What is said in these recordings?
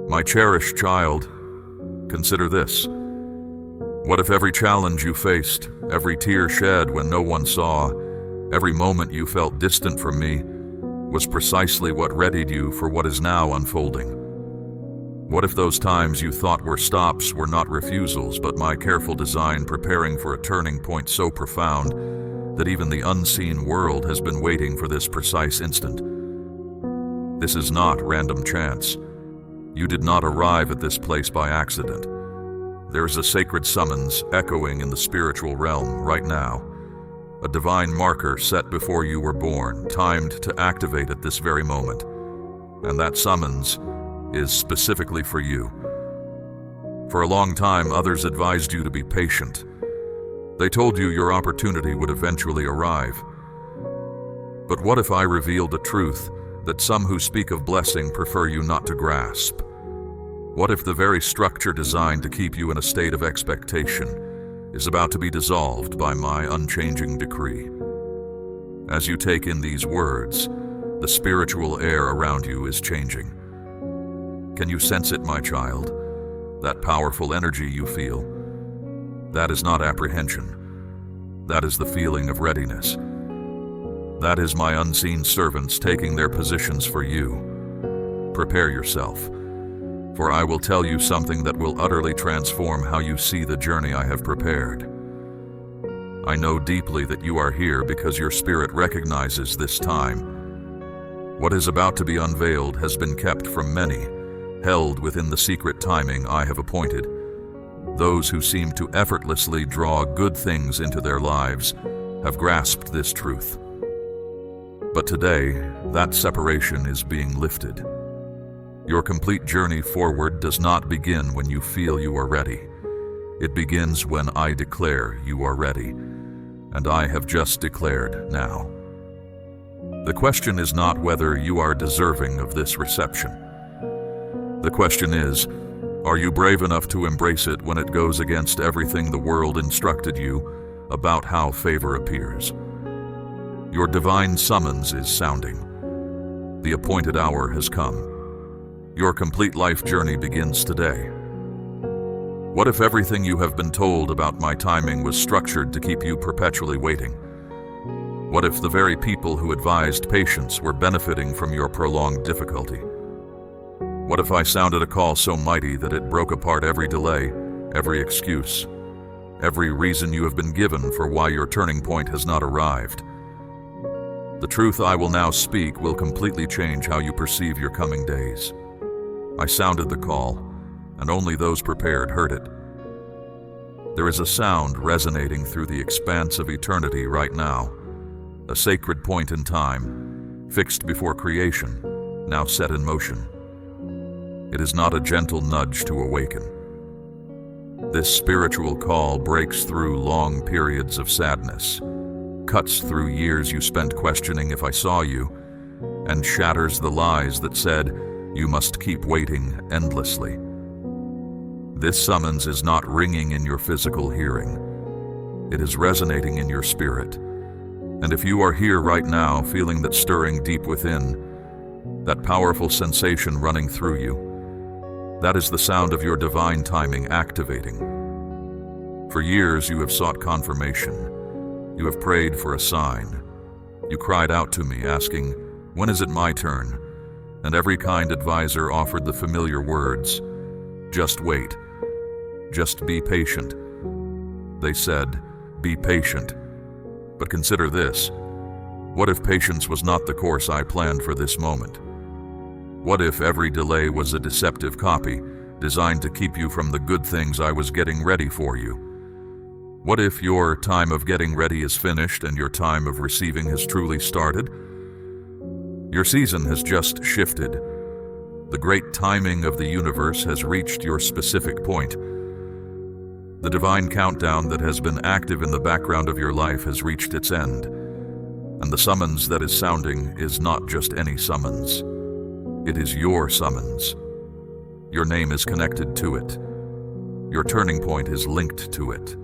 My cherished child, consider this. What if every challenge you faced, every tear shed when no one saw, every moment you felt distant from me, was precisely what readied you for what is now unfolding? What if those times you thought were stops were not refusals, but my careful design preparing for a turning point so profound that even the unseen world has been waiting for this precise instant? This is not random chance. You did not arrive at this place by accident. There is a sacred summons echoing in the spiritual realm right now, a divine marker set before you were born, timed to activate at this very moment. And that summons is specifically for you. For a long time, others advised you to be patient. They told you your opportunity would eventually arrive. But what if I revealed a truth that some who speak of blessing prefer you not to grasp? What if the very structure designed to keep you in a state of expectation is about to be dissolved by my unchanging decree? As you take in these words, the spiritual air around you is changing. Can you sense it, my child? That powerful energy you feel? That is not apprehension. That is the feeling of readiness. That is my unseen servants taking their positions for you. Prepare yourself, for I will tell you something that will utterly transform how you see the journey I have prepared. I know deeply that you are here because your spirit recognizes this time. What is about to be unveiled has been kept from many, held within the secret timing I have appointed. Those who seem to effortlessly draw good things into their lives have grasped this truth. But today, that separation is being lifted. Your complete journey forward does not begin when you feel you are ready. It begins when I declare you are ready, and I have just declared now. The question is not whether you are deserving of this reception. The question is, are you brave enough to embrace it when it goes against everything the world instructed you about how favor appears? Your divine summons is sounding. The appointed hour has come. Your complete life journey begins today. What if everything you have been told about my timing was structured to keep you perpetually waiting? What if the very people who advised patience were benefiting from your prolonged difficulty? What if I sounded a call so mighty that it broke apart every delay, every excuse, every reason you have been given for why your turning point has not arrived? The truth I will now speak will completely change how you perceive your coming days. I sounded the call, and only those prepared heard it. There is a sound resonating through the expanse of eternity right now, a sacred point in time, fixed before creation, now set in motion. It is not a gentle nudge to awaken. This spiritual call breaks through long periods of sadness, cuts through years you spent questioning if I saw you, and shatters the lies that said you must keep waiting endlessly. This summons is not ringing in your physical hearing. It is resonating in your spirit. And if you are here right now feeling that stirring deep within, that powerful sensation running through you, that is the sound of your divine timing activating. For years you have sought confirmation. You have prayed for a sign. You cried out to me asking, "When is it my turn?" And every kind advisor offered the familiar words, "Just wait. Just be patient." They said, "Be patient." But consider this. What if patience was not the course I planned for this moment? What if every delay was a deceptive copy, designed to keep you from the good things I was getting ready for you? What if your time of getting ready is finished and your time of receiving has truly started? Your season has just shifted. The great timing of the universe has reached your specific point. The divine countdown that has been active in the background of your life has reached its end. And the summons that is sounding is not just any summons. It is your summons. Your name is connected to it. Your turning point is linked to it.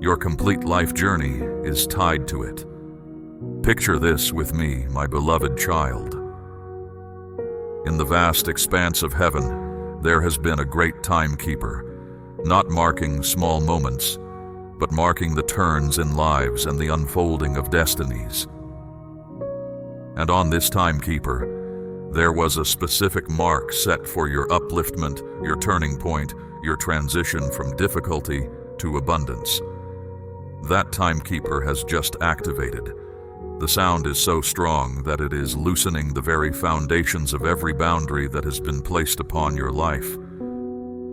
Your complete life journey is tied to it. Picture this with me, my beloved child. In the vast expanse of heaven, there has been a great timekeeper, not marking small moments, but marking the turns in lives and the unfolding of destinies. And on this timekeeper, there was a specific mark set for your upliftment, your turning point, your transition from difficulty to abundance. That timekeeper has just activated. The sound is so strong that it is loosening the very foundations of every boundary that has been placed upon your life.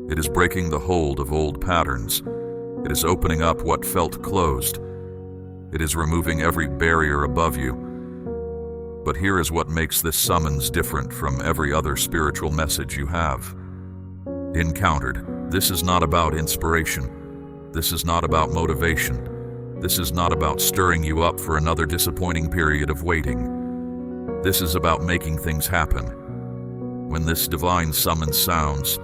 It is breaking the hold of old patterns. It is opening up what felt closed. It is removing every barrier above you. But here is what makes this summons different from every other spiritual message you have encountered. This is not about inspiration. This is not about motivation. This is not about stirring you up for another disappointing period of waiting. This is about making things happen. When this divine summons sounds,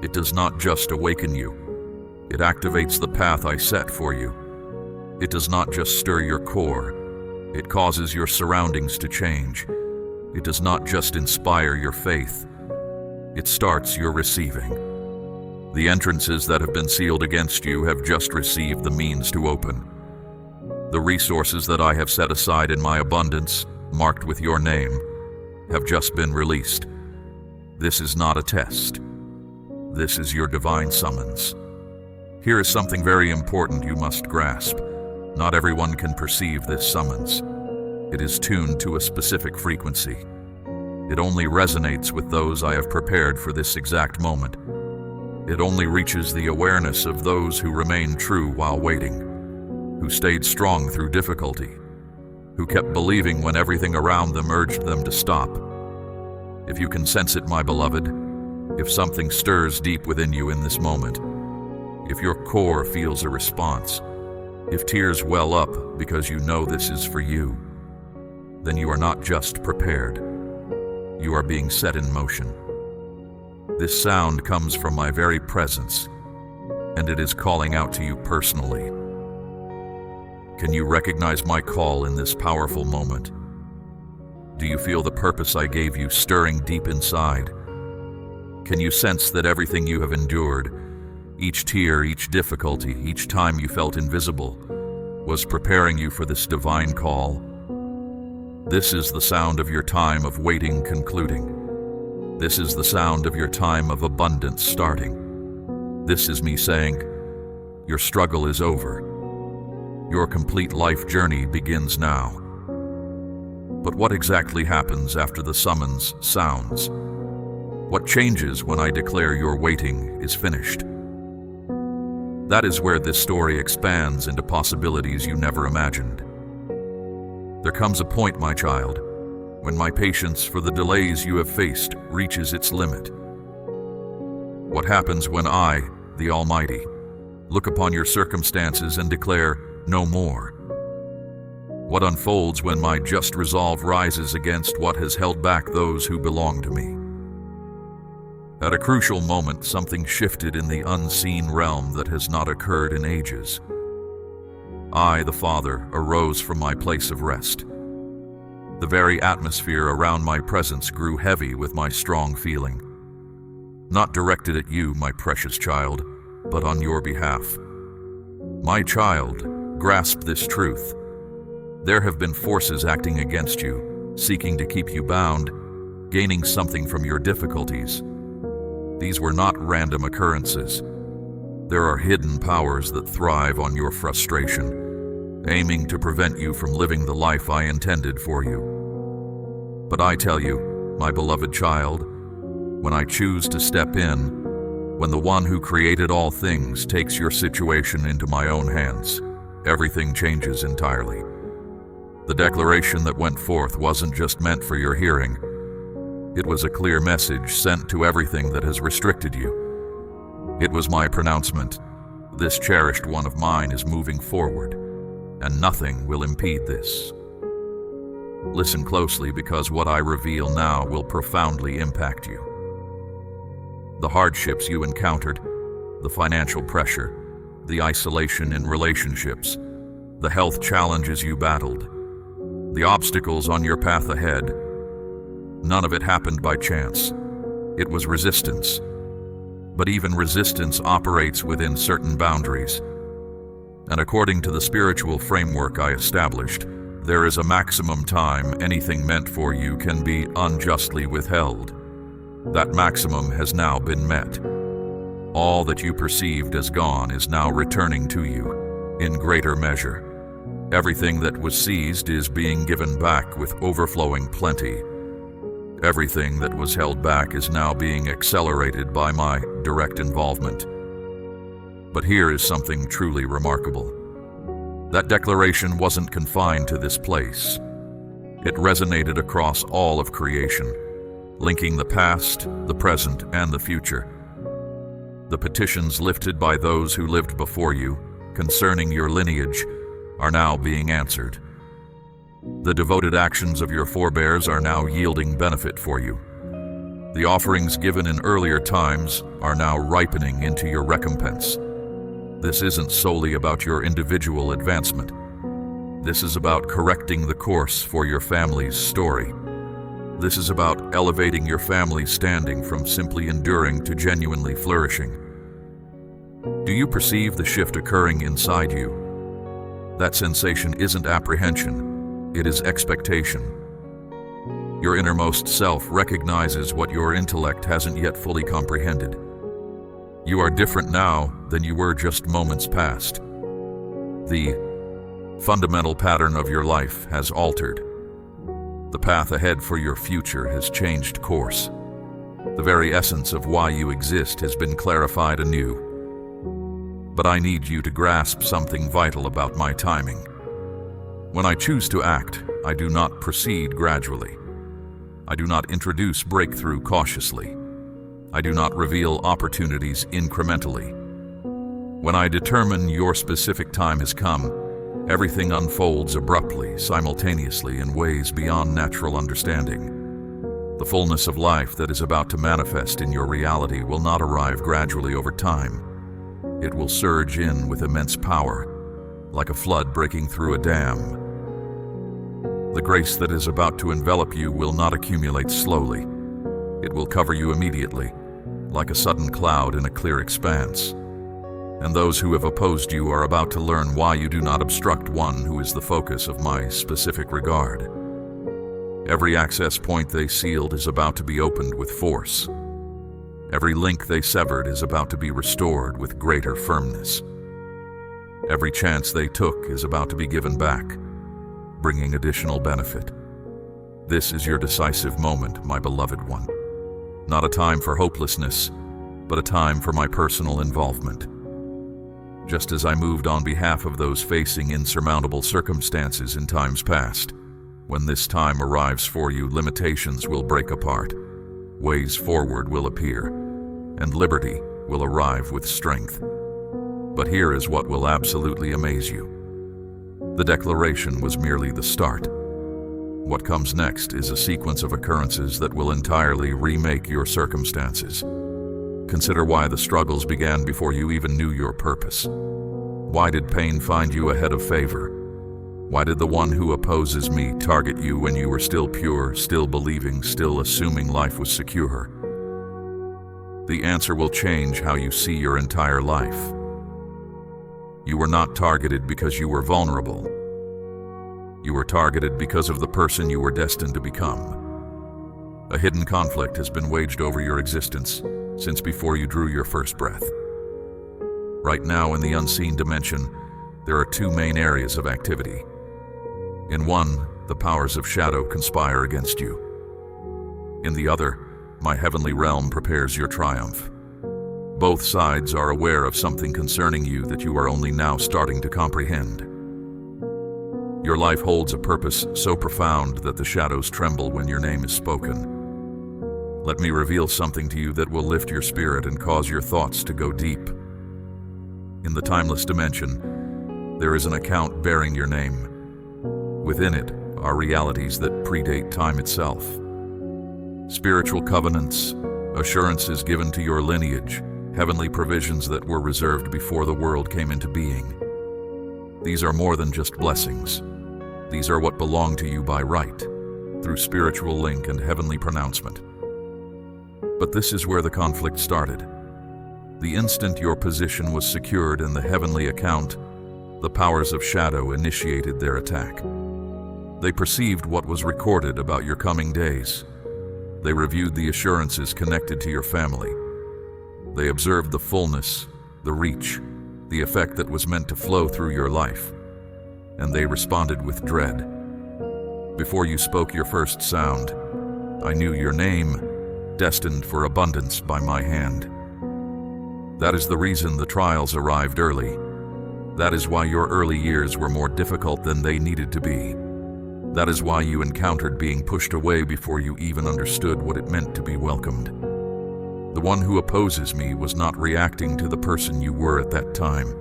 it does not just awaken you. It activates the path I set for you. It does not just stir your core. It causes your surroundings to change. It does not just inspire your faith. It starts your receiving. The entrances that have been sealed against you have just received the means to open. The resources that I have set aside in my abundance, marked with your name, have just been released. This is not a test. This is your divine summons. Here is something very important you must grasp. Not everyone can perceive this summons. It is tuned to a specific frequency. It only resonates with those I have prepared for this exact moment. It only reaches the awareness of those who remain true while waiting, who stayed strong through difficulty, who kept believing when everything around them urged them to stop. If you can sense it, my beloved, if something stirs deep within you in this moment, if your core feels a response, if tears well up because you know this is for you, then you are not just prepared. You are being set in motion. This sound comes from my very presence, and it is calling out to you personally. Can you recognize my call in this powerful moment? Do you feel the purpose I gave you stirring deep inside? Can you sense that everything you have endured, each tear, each difficulty, each time you felt invisible, was preparing you for this divine call? This is the sound of your time of waiting concluding. This is the sound of your time of abundance starting. This is me saying, your struggle is over. Your complete life journey begins now. But what exactly happens after the summons sounds? What changes when I declare your waiting is finished? That is where this story expands into possibilities you never imagined. There comes a point, my child, when my patience for the delays you have faced reaches its limit. What happens when I, the Almighty, look upon your circumstances and declare, no more? What unfolds when my just resolve rises against what has held back those who belong to me? At a crucial moment, something shifted in the unseen realm that has not occurred in ages. I, the Father, arose from my place of rest. The very atmosphere around my presence grew heavy with my strong feeling. Not directed at you, my precious child, but on your behalf. My child, grasp this truth. There have been forces acting against you, seeking to keep you bound, gaining something from your difficulties. These were not random occurrences. There are hidden powers that thrive on your frustration, aiming to prevent you from living the life I intended for you. But I tell you, my beloved child, when I choose to step in, when the one who created all things takes your situation into my own hands, everything changes entirely. The declaration that went forth wasn't just meant for your hearing. It was a clear message sent to everything that has restricted you. It was my pronouncement. This cherished one of mine is moving forward, and nothing will impede this. Listen closely, because what I reveal now will profoundly impact you. The hardships you encountered, the financial pressure, the isolation in relationships, the health challenges you battled, the obstacles on your path ahead, none of it happened by chance. It was resistance. but even resistance operates within certain boundaries. And according to the spiritual framework I established, there is a maximum time anything meant for you can be unjustly withheld. That maximum has now been met. All that you perceived as gone is now returning to you, in greater measure. Everything that was seized is being given back with overflowing plenty. Everything that was held back is now being accelerated by my direct involvement. But here is something truly remarkable. That declaration wasn't confined to this place. It resonated across all of creation, linking the past, the present, and the future. The petitions lifted by those who lived before you, concerning your lineage, are now being answered. The devoted actions of your forebears are now yielding benefit for you. The offerings given in earlier times are now ripening into your recompense. This isn't solely about your individual advancement. This is about correcting the course for your family's story. This is about elevating your family's standing from simply enduring to genuinely flourishing. Do you perceive the shift occurring inside you? That sensation isn't apprehension, it is expectation. Your innermost self recognizes what your intellect hasn't yet fully comprehended. You are different now than you were just moments past. The fundamental pattern of your life has altered. The path ahead for your future has changed course. The very essence of why you exist has been clarified anew. But I need you to grasp something vital about my timing. When I choose to act, I do not proceed gradually. I do not introduce breakthrough cautiously. I do not reveal opportunities incrementally. When I determine your specific time has come, everything unfolds abruptly, simultaneously, in ways beyond natural understanding. The fullness of life that is about to manifest in your reality will not arrive gradually over time. It will surge in with immense power, like a flood breaking through a dam. The grace that is about to envelop you will not accumulate slowly. It will cover you immediately, like a sudden cloud in a clear expanse. And those who have opposed you are about to learn why you do not obstruct one who is the focus of my specific regard. Every access point they sealed is about to be opened with force. Every link they severed is about to be restored with greater firmness. Every chance they took is about to be given back, bringing additional benefit. This is your decisive moment, my beloved one. Not a time for hopelessness, but a time for my personal involvement. Just as I moved on behalf of those facing insurmountable circumstances in times past, when this time arrives for you, limitations will break apart, ways forward will appear, and liberty will arrive with strength. But here is what will absolutely amaze you. The declaration was merely the start. What comes next is a sequence of occurrences that will entirely remake your circumstances. Consider why the struggles began before you even knew your purpose. Why did pain find you ahead of favor? Why did the one who opposes me target you when you were still pure, still believing, still assuming life was secure? The answer will change how you see your entire life. You were not targeted because you were vulnerable. You were targeted because of the person you were destined to become. A hidden conflict has been waged over your existence since before you drew your first breath. Right now, in the unseen dimension, there are two main areas of activity. In one, the powers of shadow conspire against you. In the other, my heavenly realm prepares your triumph. Both sides are aware of something concerning you that you are only now starting to comprehend. Your life holds a purpose so profound that the shadows tremble when your name is spoken. Let me reveal something to you that will lift your spirit and cause your thoughts to go deep. In the timeless dimension, there is an account bearing your name. Within it are realities that predate time itself. Spiritual covenants, assurances given to your lineage, heavenly provisions that were reserved before the world came into being. These are more than just blessings. These are what belong to you by right, through spiritual link and heavenly pronouncement. But this is where the conflict started. The instant your position was secured in the heavenly account, the powers of shadow initiated their attack. They perceived what was recorded about your coming days. They reviewed the assurances connected to your family. They observed the fullness, the reach, the effect that was meant to flow through your life. And they responded with dread. Before you spoke your first sound, I knew your name, destined for abundance by my hand. That is the reason the trials arrived early. That is why your early years were more difficult than they needed to be. That is why you encountered being pushed away before you even understood what it meant to be welcomed. The one who opposes me was not reacting to the person you were at that time.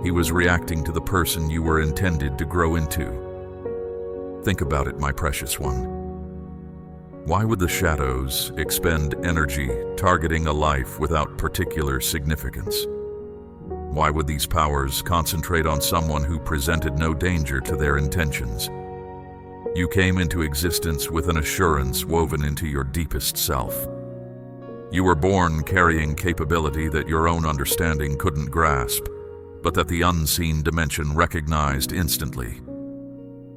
He was reacting to the person you were intended to grow into. Think about it, my precious one. Why would the shadows expend energy targeting a life without particular significance? Why would these powers concentrate on someone who presented no danger to their intentions? You came into existence with an assurance woven into your deepest self. You were born carrying capability that your own understanding couldn't grasp, but that the unseen dimension recognized instantly.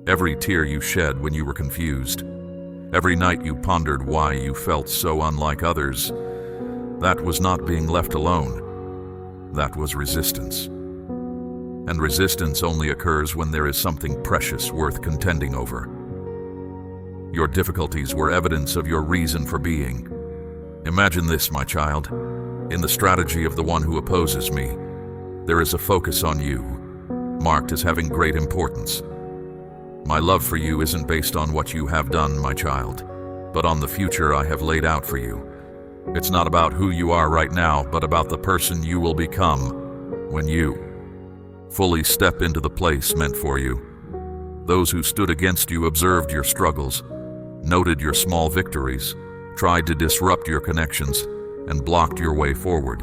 Every tear you shed when you were confused, every night you pondered why you felt so unlike others, that was not being left alone. That was resistance. And resistance only occurs when there is something precious worth contending over. Your difficulties were evidence of your reason for being. Imagine this, my child. In the strategy of the one who opposes me, there is a focus on you, marked as having great importance. My love for you isn't based on what you have done, my child, but on the future I have laid out for you. It's not about who you are right now, but about the person you will become when you fully step into the place meant for you. Those who stood against you observed your struggles, noted your small victories, tried to disrupt your connections, and blocked your way forward.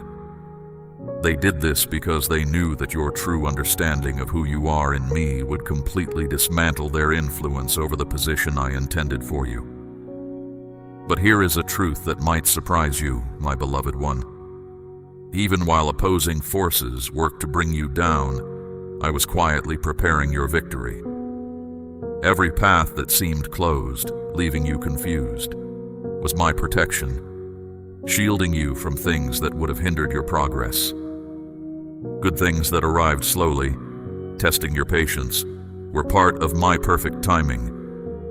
They did this because they knew that your true understanding of who you are in me would completely dismantle their influence over the position I intended for you. But here is a truth that might surprise you, my beloved one. Even while opposing forces worked to bring you down, I was quietly preparing your victory. Every path that seemed closed, leaving you confused, was my protection, shielding you from things that would have hindered your progress. Good things that arrived slowly, testing your patience, were part of my perfect timing,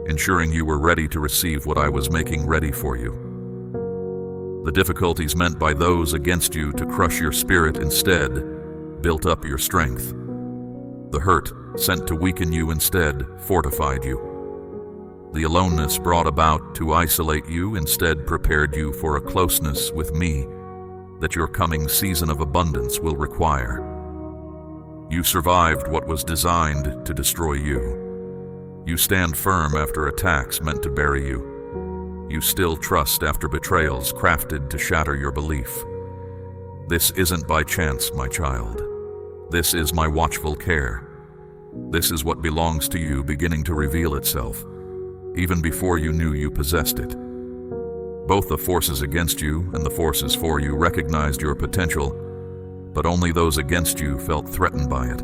ensuring you were ready to receive what I was making ready for you. The difficulties meant by those against you to crush your spirit instead built up your strength. The hurt sent to weaken you instead fortified you. The aloneness brought about to isolate you instead prepared you for a closeness with me that your coming season of abundance will require. You survived what was designed to destroy you. You stand firm after attacks meant to bury you. You still trust after betrayals crafted to shatter your belief. This isn't by chance, my child. This is my watchful care. This is what belongs to you beginning to reveal itself, even before you knew you possessed it. Both the forces against you and the forces for you recognized your potential, but only those against you felt threatened by it.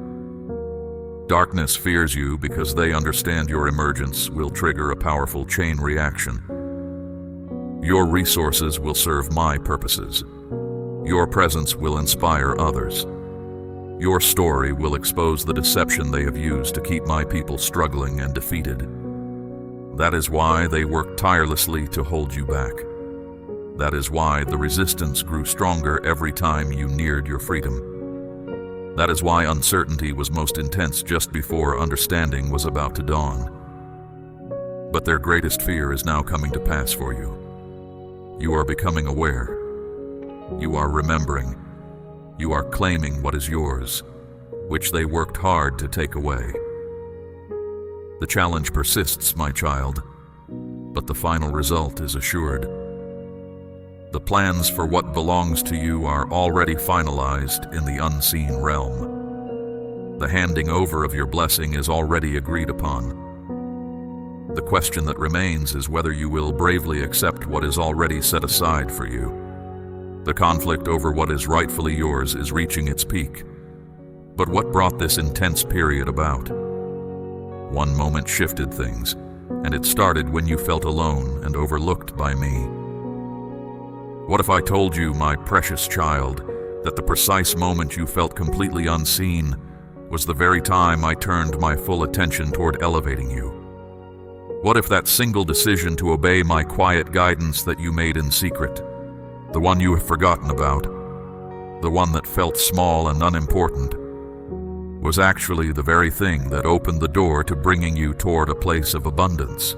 Darkness fears you because they understand your emergence will trigger a powerful chain reaction. Your resources will serve my purposes. Your presence will inspire others. Your story will expose the deception they have used to keep my people struggling and defeated. That is why they work tirelessly to hold you back. That is why the resistance grew stronger every time you neared your freedom. That is why uncertainty was most intense just before understanding was about to dawn. But their greatest fear is now coming to pass for you. You are becoming aware. You are remembering. You are claiming what is yours, which they worked hard to take away. The challenge persists, my child, but the final result is assured. The plans for what belongs to you are already finalized in the unseen realm. The handing over of your blessing is already agreed upon. The question that remains is whether you will bravely accept what is already set aside for you. The conflict over what is rightfully yours is reaching its peak. But what brought this intense period about? One moment shifted things, and it started when you felt alone and overlooked by me. What if I told you, my precious child, that the precise moment you felt completely unseen was the very time I turned my full attention toward elevating you? What if that single decision to obey my quiet guidance that you made in secret, the one you have forgotten about, the one that felt small and unimportant, was actually the very thing that opened the door to bringing you toward a place of abundance?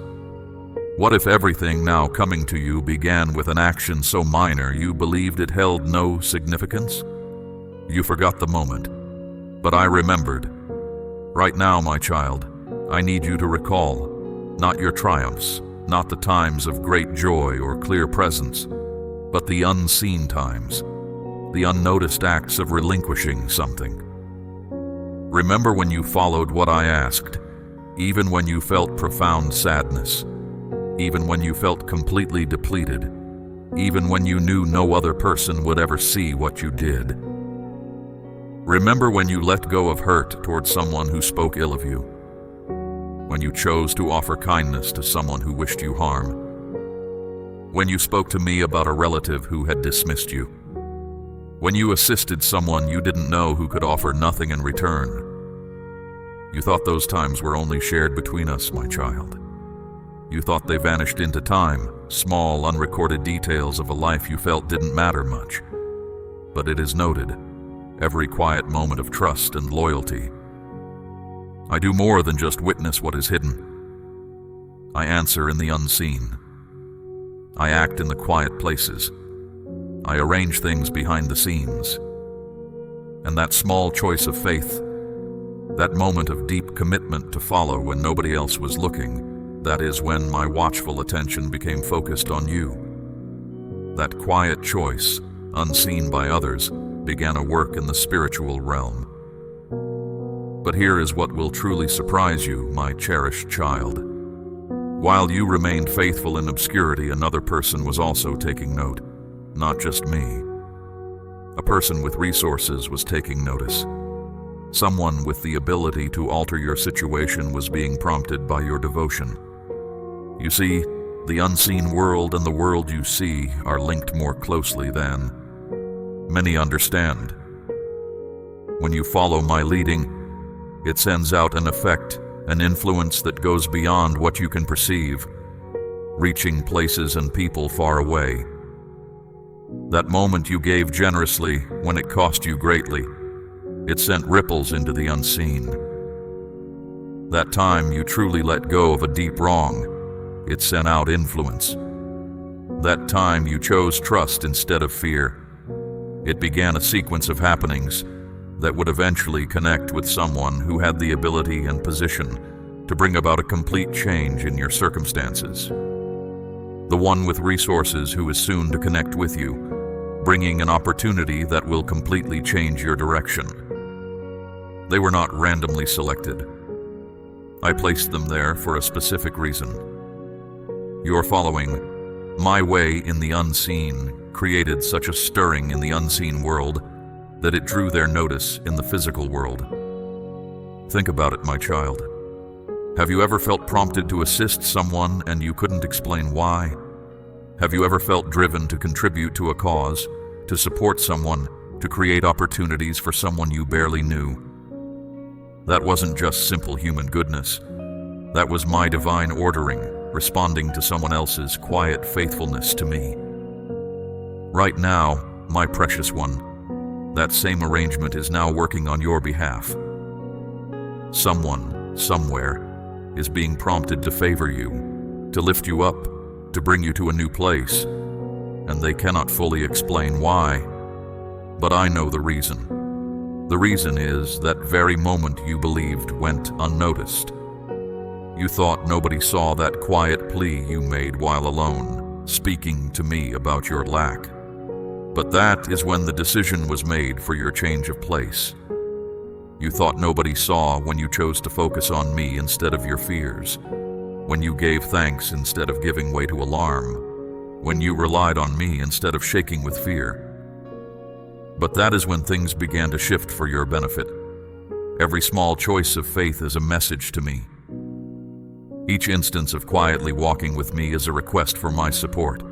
What if everything now coming to you began with an action so minor you believed it held no significance? You forgot the moment, but I remembered. Right now, my child, I need you to recall, not your triumphs, not the times of great joy or clear presence, but the unseen times, the unnoticed acts of relinquishing something. Remember when you followed what I asked, even when you felt profound sadness, even when you felt completely depleted, even when you knew no other person would ever see what you did. Remember when you let go of hurt toward someone who spoke ill of you, when you chose to offer kindness to someone who wished you harm, when you spoke to me about a relative who had dismissed you, when you assisted someone you didn't know who could offer nothing in return. You thought those times were only shared between us, my child. You thought they vanished into time, small, unrecorded details of a life you felt didn't matter much. But it is noted, every quiet moment of trust and loyalty. I do more than just witness what is hidden. I answer in the unseen. I act in the quiet places. I arrange things behind the scenes. And that small choice of faith, that moment of deep commitment to follow when nobody else was looking, that is when my watchful attention became focused on you. That quiet choice, unseen by others, began a work in the spiritual realm. But here is what will truly surprise you, my cherished child. While you remained faithful in obscurity, another person was also taking note. Not just me. A person with resources was taking notice. Someone with the ability to alter your situation was being prompted by your devotion. You see, the unseen world and the world you see are linked more closely than many understand. When you follow my leading, it sends out an effect, an influence that goes beyond what you can perceive, reaching places and people far away. That moment you gave generously when it cost you greatly, it sent ripples into the unseen. That time you truly let go of a deep wrong, it sent out influence. That time you chose trust instead of fear, it began a sequence of happenings that would eventually connect with someone who had the ability and position to bring about a complete change in your circumstances. The one with resources who is soon to connect with you, bringing an opportunity that will completely change your direction. They were not randomly selected. I placed them there for a specific reason. Your following my way in the unseen created such a stirring in the unseen world that it drew their notice in the physical world. Think about it, my child. Have you ever felt prompted to assist someone and you couldn't explain why? Have you ever felt driven to contribute to a cause, to support someone, to create opportunities for someone you barely knew? That wasn't just simple human goodness. That was my divine ordering, responding to someone else's quiet faithfulness to me. Right now, my precious one, that same arrangement is now working on your behalf. Someone, somewhere, is being prompted to favor you, to lift you up, to bring you to a new place, and they cannot fully explain why. But I know the reason. The reason is that very moment you believed went unnoticed. You thought nobody saw that quiet plea you made while alone, speaking to me about your lack. But that is when the decision was made for your change of place. You thought nobody saw when you chose to focus on me instead of your fears, when you gave thanks instead of giving way to alarm, when you relied on me instead of shaking with fear. But that is when things began to shift for your benefit. Every small choice of faith is a message to me. Each instance of quietly walking with me is a request for my support.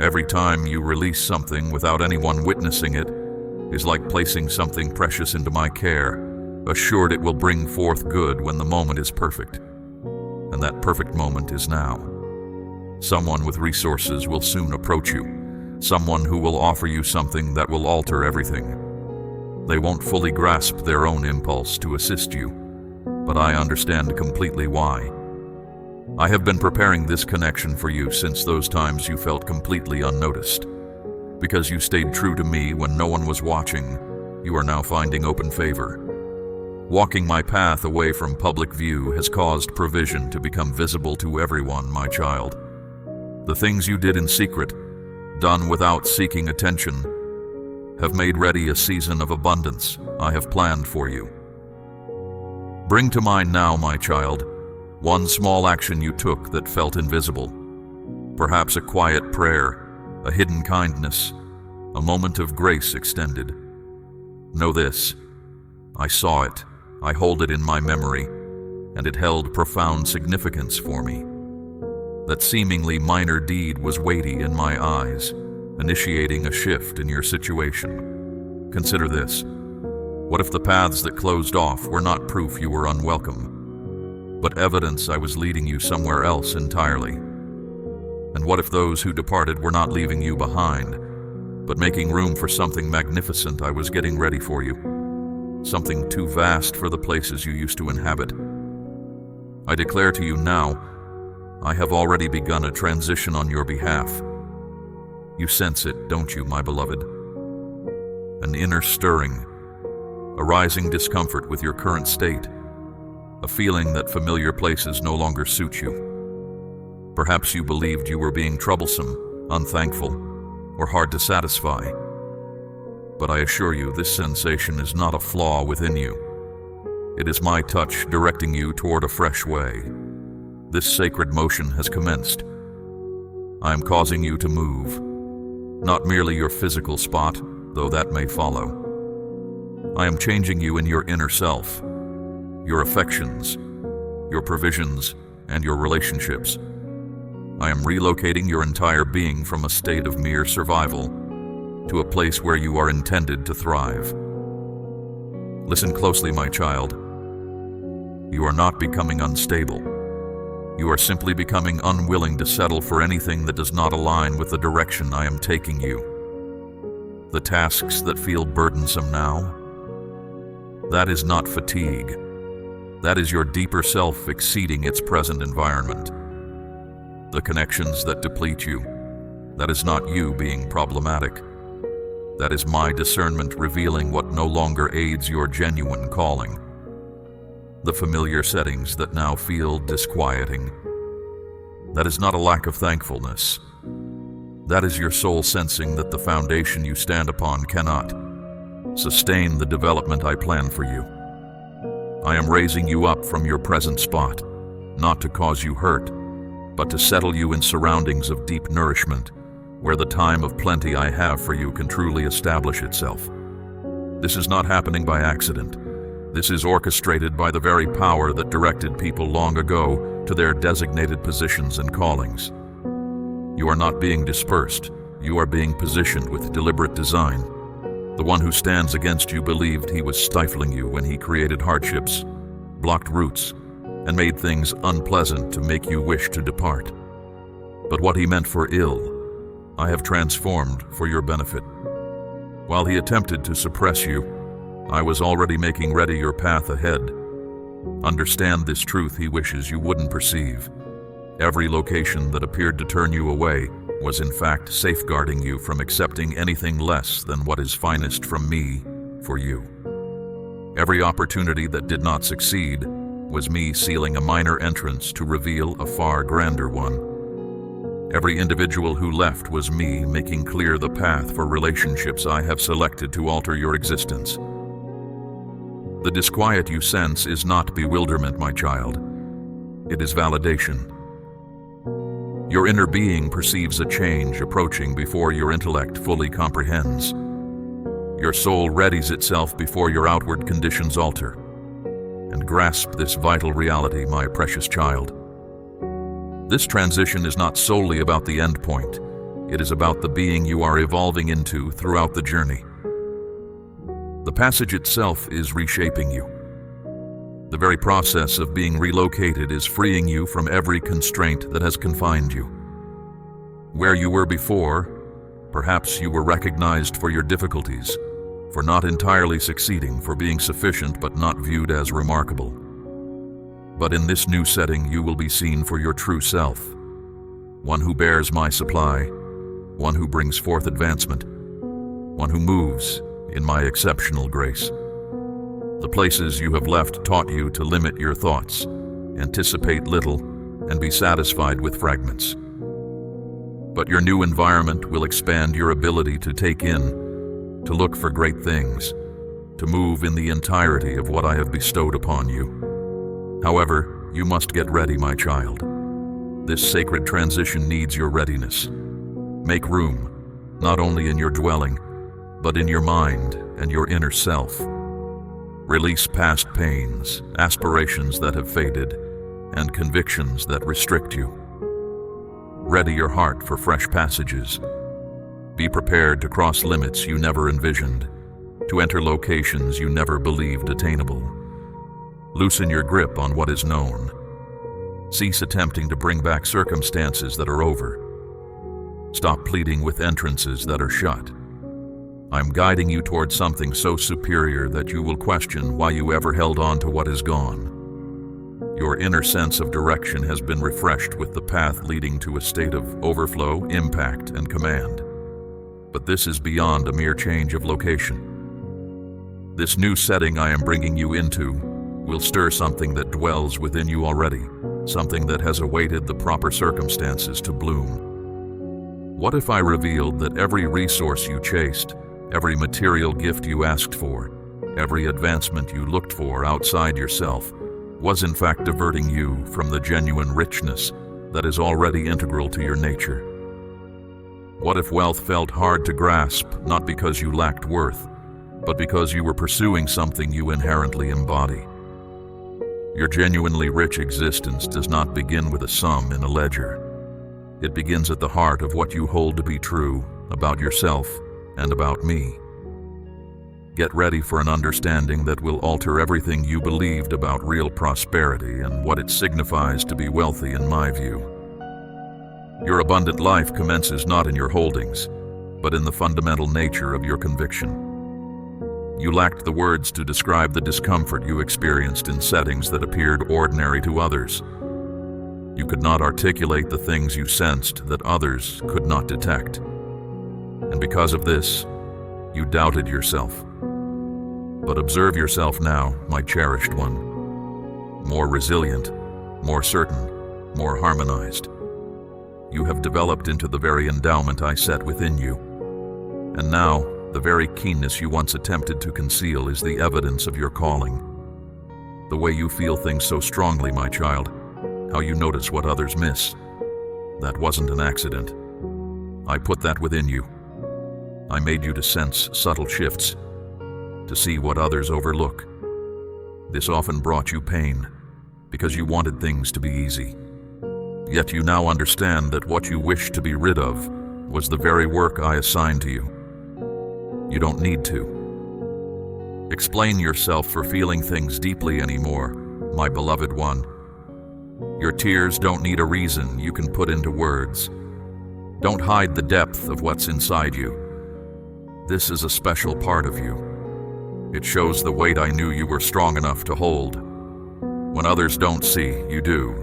Every time you release something without anyone witnessing it is like placing something precious into my care, assured it will bring forth good when the moment is perfect. And that perfect moment is now. Someone with resources will soon approach you, someone who will offer you something that will alter everything. They won't fully grasp their own impulse to assist you, but I understand completely why. I have been preparing this connection for you since those times you felt completely unnoticed. Because you stayed true to me when no one was watching, you are now finding open favor. Walking my path away from public view has caused provision to become visible to everyone, my child. The things you did in secret, done without seeking attention, have made ready a season of abundance I have planned for you. Bring to mind now, my child, one small action you took that felt invisible. Perhaps a quiet prayer, a hidden kindness, a moment of grace extended. Know this, I saw it, I hold it in my memory, and it held profound significance for me. That seemingly minor deed was weighty in my eyes, initiating a shift in your situation. Consider this. What if the paths that closed off were not proof you were unwelcome, but evidence I was leading you somewhere else entirely? And what if those who departed were not leaving you behind, but making room for something magnificent I was getting ready for you? Something too vast for the places you used to inhabit. I declare to you now, I have already begun a transition on your behalf. You sense it, don't you, my beloved? An inner stirring, a rising discomfort with your current state, a feeling that familiar places no longer suit you. Perhaps you believed you were being troublesome, unthankful, or hard to satisfy. But I assure you, this sensation is not a flaw within you. It is my touch directing you toward a fresh way. This sacred motion has commenced. I am causing you to move, not merely your physical spot, though that may follow. I am changing you in your inner self, your affections, your provisions, and your relationships. I am relocating your entire being from a state of mere survival to a place where you are intended to thrive. Listen closely, my child. You are not becoming unstable. You are simply becoming unwilling to settle for anything that does not align with the direction I am taking you. The tasks that feel burdensome now, that is not fatigue. That is your deeper self exceeding its present environment. The connections that deplete you, that is not you being problematic. That is my discernment revealing what no longer aids your genuine calling. The familiar settings that now feel disquieting, that is not a lack of thankfulness. That is your soul sensing that the foundation you stand upon cannot sustain the development I plan for you. I am raising you up from your present spot, not to cause you hurt, but to settle you in surroundings of deep nourishment, where the time of plenty I have for you can truly establish itself. This is not happening by accident. This is orchestrated by the very power that directed people long ago to their designated positions and callings. You are not being dispersed. You are being positioned with deliberate design. The one who stands against you believed he was stifling you when he created hardships, blocked routes, and made things unpleasant to make you wish to depart. But what he meant for ill, I have transformed for your benefit. While he attempted to suppress you, I was already making ready your path ahead. Understand this truth he wishes you wouldn't perceive. Every location that appeared to turn you away was in fact safeguarding you from accepting anything less than what is finest from me for you. Every opportunity that did not succeed was me sealing a minor entrance to reveal a far grander one. Every individual who left was me making clear the path for relationships I have selected to alter your existence. The disquiet you sense is not bewilderment, my child. It is validation. Your inner being perceives a change approaching before your intellect fully comprehends. Your soul readies itself before your outward conditions alter. And grasp this vital reality, my precious child. This transition is not solely about the end point. It is about the being you are evolving into throughout the journey. The passage itself is reshaping you. The very process of being relocated is freeing you from every constraint that has confined you. Where you were before, perhaps you were recognized for your difficulties, for not entirely succeeding, for being sufficient but not viewed as remarkable. But in this new setting, you will be seen for your true self, one who bears my supply, one who brings forth advancement, one who moves in my exceptional grace. The places you have left taught you to limit your thoughts, anticipate little, and be satisfied with fragments. But your new environment will expand your ability to take in, to look for great things, to move in the entirety of what I have bestowed upon you. However, you must get ready, my child. This sacred transition needs your readiness. Make room, not only in your dwelling, but in your mind and your inner self. Release past pains, aspirations that have faded, and convictions that restrict you. Ready your heart for fresh passages. Be prepared to cross limits you never envisioned, to enter locations you never believed attainable. Loosen your grip on what is known. Cease attempting to bring back circumstances that are over. Stop pleading with entrances that are shut. I'm guiding you towards something so superior that you will question why you ever held on to what is gone. Your inner sense of direction has been refreshed with the path leading to a state of overflow, impact, and command. But this is beyond a mere change of location. This new setting I am bringing you into will stir something that dwells within you already, something that has awaited the proper circumstances to bloom. What if I revealed that every resource you chased, every material gift you asked for, every advancement you looked for outside yourself, was in fact diverting you from the genuine richness that is already integral to your nature? What if wealth felt hard to grasp, not because you lacked worth, but because you were pursuing something you inherently embody? Your genuinely rich existence does not begin with a sum in a ledger. It begins at the heart of what you hold to be true about yourself and about me. Get ready for an understanding that will alter everything you believed about real prosperity and what it signifies to be wealthy in my view. Your abundant life commences not in your holdings, but in the fundamental nature of your conviction. You lacked the words to describe the discomfort you experienced in settings that appeared ordinary to others. You could not articulate the things you sensed that others could not detect. And because of this, you doubted yourself. But observe yourself now, my cherished one. More resilient, more certain, more harmonized. You have developed into the very endowment I set within you. And now, the very keenness you once attempted to conceal is the evidence of your calling. The way you feel things so strongly, my child, how you notice what others miss. That wasn't an accident. I put that within you. I made you to sense subtle shifts, to see what others overlook. This often brought you pain, because you wanted things to be easy. Yet you now understand that what you wished to be rid of was the very work I assigned to you. You don't need to explain yourself for feeling things deeply anymore, my beloved one. Your tears don't need a reason you can put into words. Don't hide the depth of what's inside you. This is a special part of you. It shows the weight I knew you were strong enough to hold. When others don't see, you do.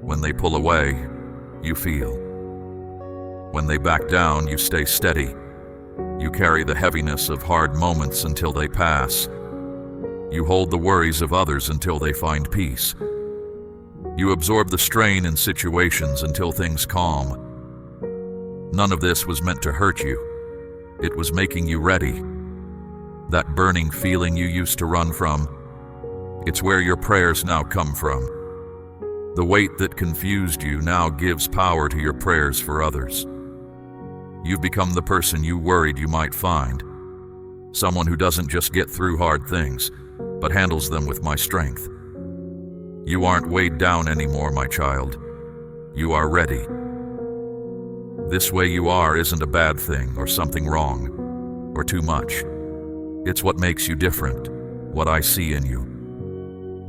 When they pull away, you feel. When they back down, you stay steady. You carry the heaviness of hard moments until they pass. You hold the worries of others until they find peace. You absorb the strain in situations until things calm. None of this was meant to hurt you. It was making you ready. That burning feeling you used to run from, it's where your prayers now come from. The weight that confused you now gives power to your prayers for others. You've become the person you worried you might find. Someone who doesn't just get through hard things, but handles them with my strength. You aren't weighed down anymore, my child. You are ready. This way you are isn't a bad thing or something wrong or too much. It's what makes you different, what I see in you.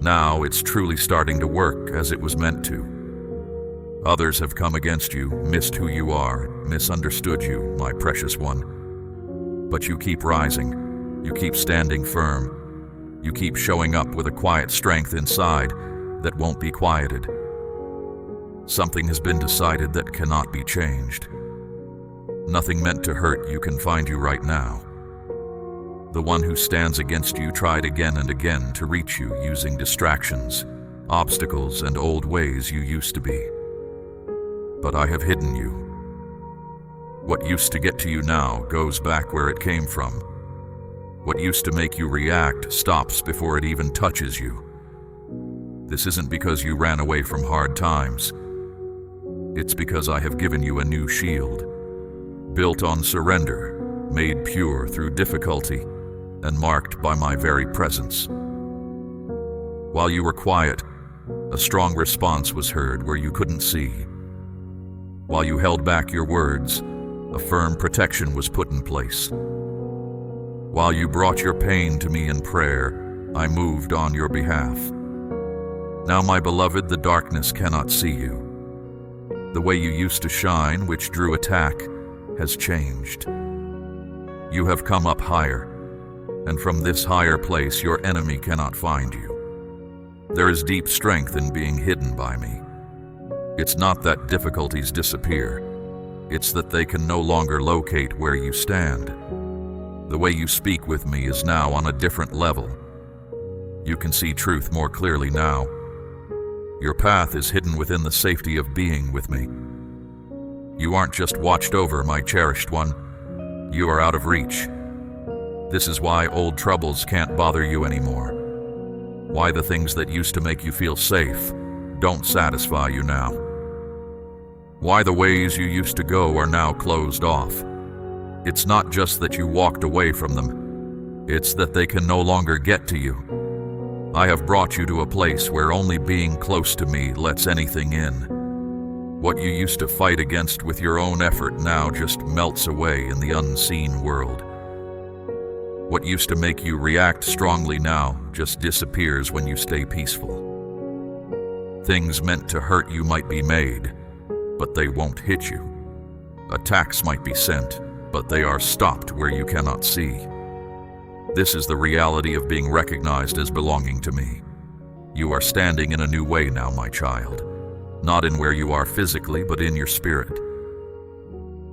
Now it's truly starting to work as it was meant to. Others have come against you, missed who you are, misunderstood you, my precious one. But you keep rising, you keep standing firm, you keep showing up with a quiet strength inside that won't be quieted. Something has been decided that cannot be changed. Nothing meant to hurt you can find you right now. The one who stands against you tried again and again to reach you using distractions, obstacles, and old ways you used to be. But I have hidden you. What used to get to you now goes back where it came from. What used to make you react stops before it even touches you. This isn't because you ran away from hard times. It's because I have given you a new shield, built on surrender, made pure through difficulty, and marked by my very presence. While you were quiet, a strong response was heard where you couldn't see. While you held back your words, a firm protection was put in place. While you brought your pain to me in prayer, I moved on your behalf. Now, my beloved, the darkness cannot see you. The way you used to shine, which drew attack, has changed. You have come up higher, and from this higher place your enemy cannot find you. There is deep strength in being hidden by me. It's not that difficulties disappear. It's that they can no longer locate where you stand. The way you speak with me is now on a different level. You can see truth more clearly now. Your path is hidden within the safety of being with me. You aren't just watched over, my cherished one. You are out of reach. This is why old troubles can't bother you anymore. Why the things that used to make you feel safe don't satisfy you now. Why the ways you used to go are now closed off. It's not just that you walked away from them. It's that they can no longer get to you. I have brought you to a place where only being close to me lets anything in. What you used to fight against with your own effort now just melts away in the unseen world. What used to make you react strongly now just disappears when you stay peaceful. Things meant to hurt you might be made, but they won't hit you. Attacks might be sent, but they are stopped where you cannot see. This is the reality of being recognized as belonging to me. You are standing in a new way now, my child. Not in where you are physically, but in your spirit.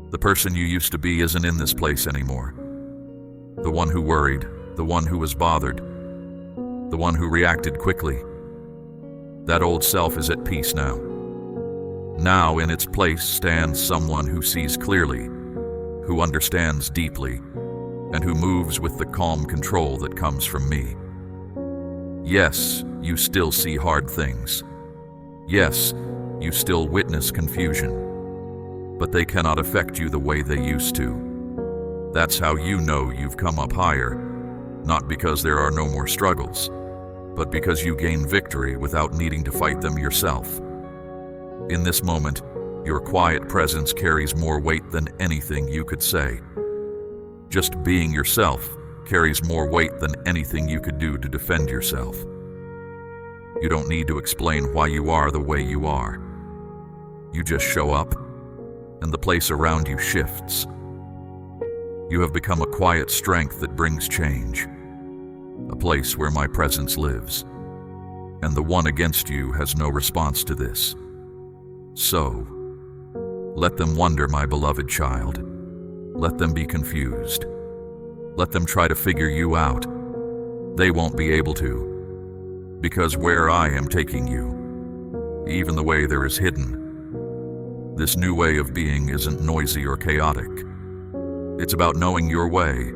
The person you used to be isn't in this place anymore. The one who worried, the one who was bothered, the one who reacted quickly. That old self is at peace now. Now in its place stands someone who sees clearly, who understands deeply, and who moves with the calm control that comes from me. Yes, you still see hard things. Yes, you still witness confusion, but they cannot affect you the way they used to. That's how you know you've come up higher, not because there are no more struggles, but because you gain victory without needing to fight them yourself. In this moment, your quiet presence carries more weight than anything you could say. Just being yourself carries more weight than anything you could do to defend yourself. You don't need to explain why you are the way you are. You just show up, and the place around you shifts. You have become a quiet strength that brings change, a place where my presence lives, and the one against you has no response to this. So, let them wonder, my beloved child. Let them be confused. Let them try to figure you out. They won't be able to, because where I am taking you, even the way there is hidden, this new way of being isn't noisy or chaotic. It's about knowing your way,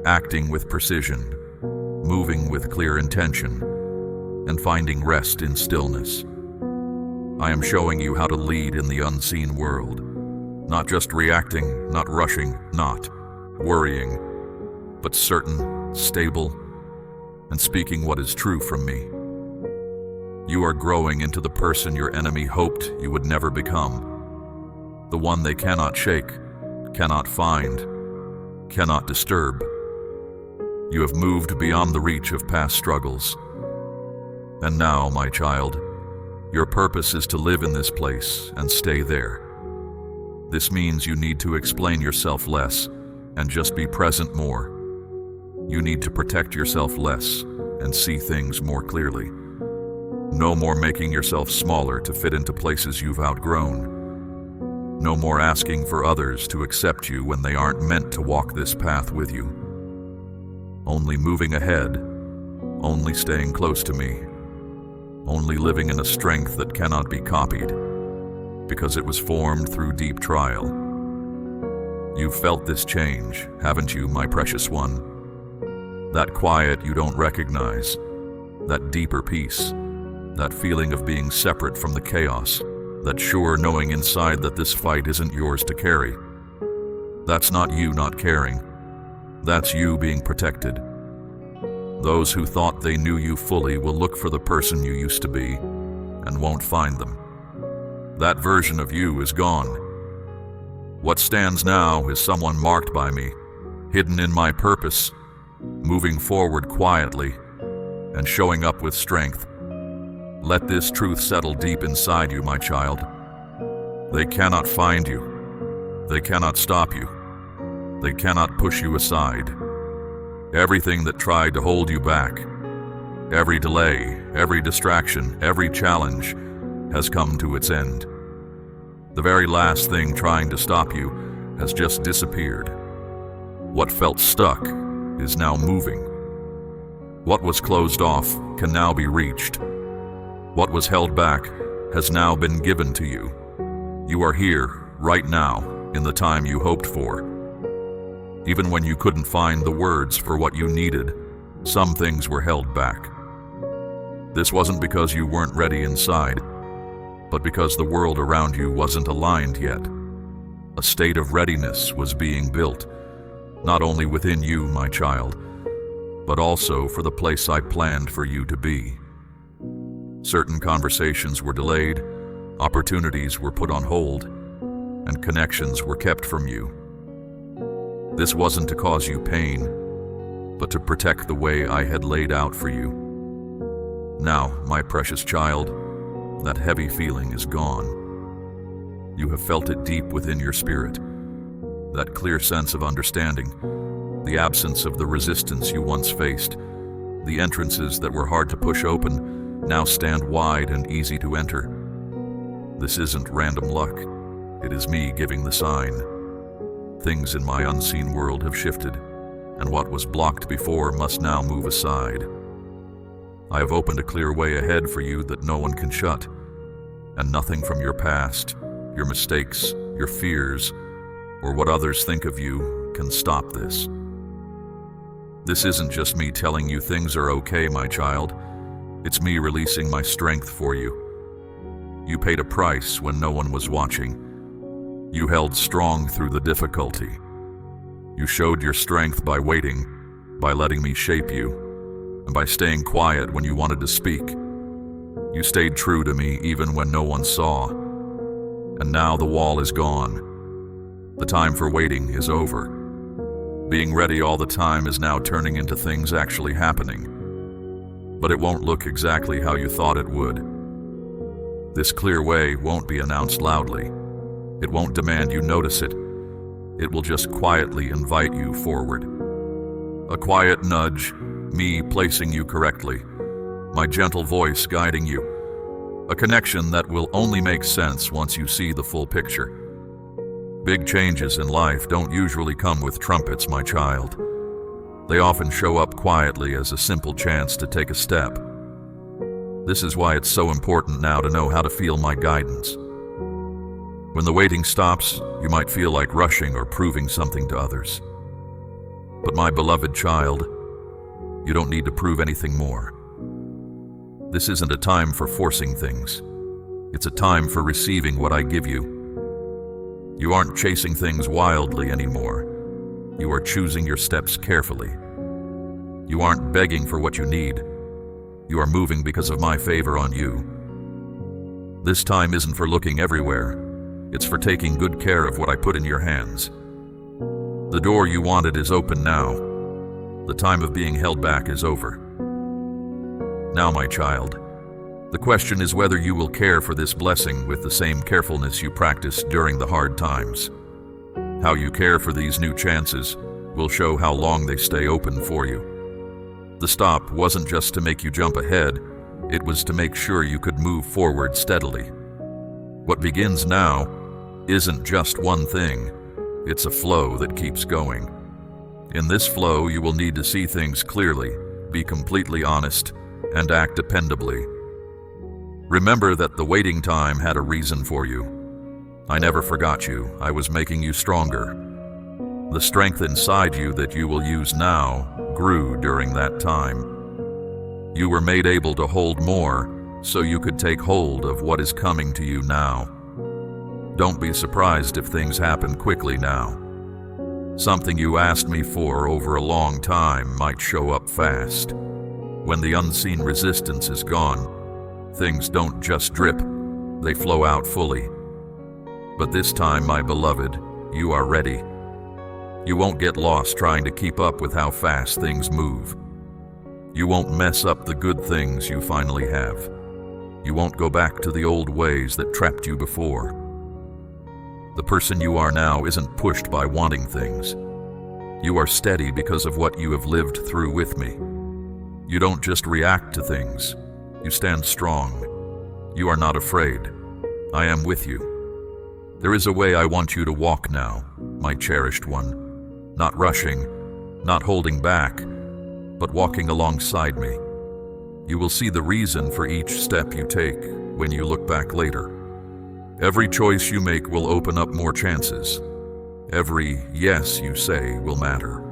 acting with precision, moving with clear intention, and finding rest in stillness. I am showing you how to lead in the unseen world. Not just reacting, not rushing, not worrying, but certain, stable, and speaking what is true from me. You are growing into the person your enemy hoped you would never become. The one they cannot shake, cannot find, cannot disturb. You have moved beyond the reach of past struggles. And now, my child, your purpose is to live in this place and stay there. This means you need to explain yourself less and just be present more. You need to protect yourself less and see things more clearly. No more making yourself smaller to fit into places you've outgrown. No more asking for others to accept you when they aren't meant to walk this path with you. Only moving ahead, only staying close to me, only living in a strength that cannot be copied, because it was formed through deep trial. You've felt this change, haven't you, my precious one? That quiet you don't recognize, that deeper peace, that feeling of being separate from the chaos, that sure knowing inside that this fight isn't yours to carry. That's not you not caring. That's you being protected. Those who thought they knew you fully will look for the person you used to be and won't find them. That version of you is gone. What stands now is someone marked by me, hidden in my purpose, moving forward quietly and showing up with strength. Let this truth settle deep inside you, my child. They cannot find you. They cannot stop you. They cannot push you aside. Everything that tried to hold you back, every delay, every distraction, every challenge has come to its end. The very last thing trying to stop you has just disappeared. What felt stuck is now moving. What was closed off can now be reached. What was held back has now been given to you. You are here, right now, in the time you hoped for. Even when you couldn't find the words for what you needed, some things were held back. This wasn't because you weren't ready inside, but because the world around you wasn't aligned yet. A state of readiness was being built, not only within you, my child, but also for the place I planned for you to be. Certain conversations were delayed, opportunities were put on hold, and connections were kept from you. This wasn't to cause you pain, but to protect the way I had laid out for you. Now, my precious child, that heavy feeling is gone. You have felt it deep within your spirit, that clear sense of understanding, the absence of the resistance you once faced. The entrances that were hard to push open now stand wide and easy to enter. This isn't random luck. It is me giving the sign. Things in my unseen world have shifted, and what was blocked before must now move aside. I have opened a clear way ahead for you that no one can shut, and nothing from your past, your mistakes, your fears, or what others think of you can stop this. This isn't just me telling you things are okay, my child. It's me releasing my strength for you. You paid a price when no one was watching. You held strong through the difficulty. You showed your strength by waiting, by letting me shape you, and by staying quiet when you wanted to speak. You stayed true to me even when no one saw. And now the wall is gone. The time for waiting is over. Being ready all the time is now turning into things actually happening. But it won't look exactly how you thought it would. This clear way won't be announced loudly. It won't demand you notice it. It will just quietly invite you forward. A quiet nudge, me placing you correctly, my gentle voice guiding you. A connection that will only make sense once you see the full picture. Big changes in life don't usually come with trumpets, my child. They often show up quietly as a simple chance to take a step. This is why it's so important now to know how to feel my guidance. When the waiting stops, you might feel like rushing or proving something to others. But my beloved child, you don't need to prove anything more. This isn't a time for forcing things. It's a time for receiving what I give you. You aren't chasing things wildly anymore. You are choosing your steps carefully. You aren't begging for what you need. You are moving because of my favor on you. This time isn't for looking everywhere. It's for taking good care of what I put in your hands. The door you wanted is open now. The time of being held back is over. Now, my child, the question is whether you will care for this blessing with the same carefulness you practiced during the hard times. How you care for these new chances will show how long they stay open for you. The stop wasn't just to make you jump ahead, it was to make sure you could move forward steadily. What begins now isn't just one thing, it's a flow that keeps going. In this flow, you will need to see things clearly, be completely honest, and act dependably. Remember that the waiting time had a reason for you. I never forgot you. I was making you stronger. The strength inside you that you will use now grew during that time. You were made able to hold more so you could take hold of what is coming to you now. Don't be surprised if things happen quickly now. Something you asked me for over a long time might show up fast. When the unseen resistance is gone, things don't just drip, they flow out fully. But this time, my beloved, you are ready. You won't get lost trying to keep up with how fast things move. You won't mess up the good things you finally have. You won't go back to the old ways that trapped you before. The person you are now isn't pushed by wanting things. You are steady because of what you have lived through with me. You don't just react to things. You stand strong. You are not afraid. I am with you. There is a way I want you to walk now, my cherished one. Not rushing, not holding back, but walking alongside me. You will see the reason for each step you take when you look back later. Every choice you make will open up more chances. Every yes you say will matter.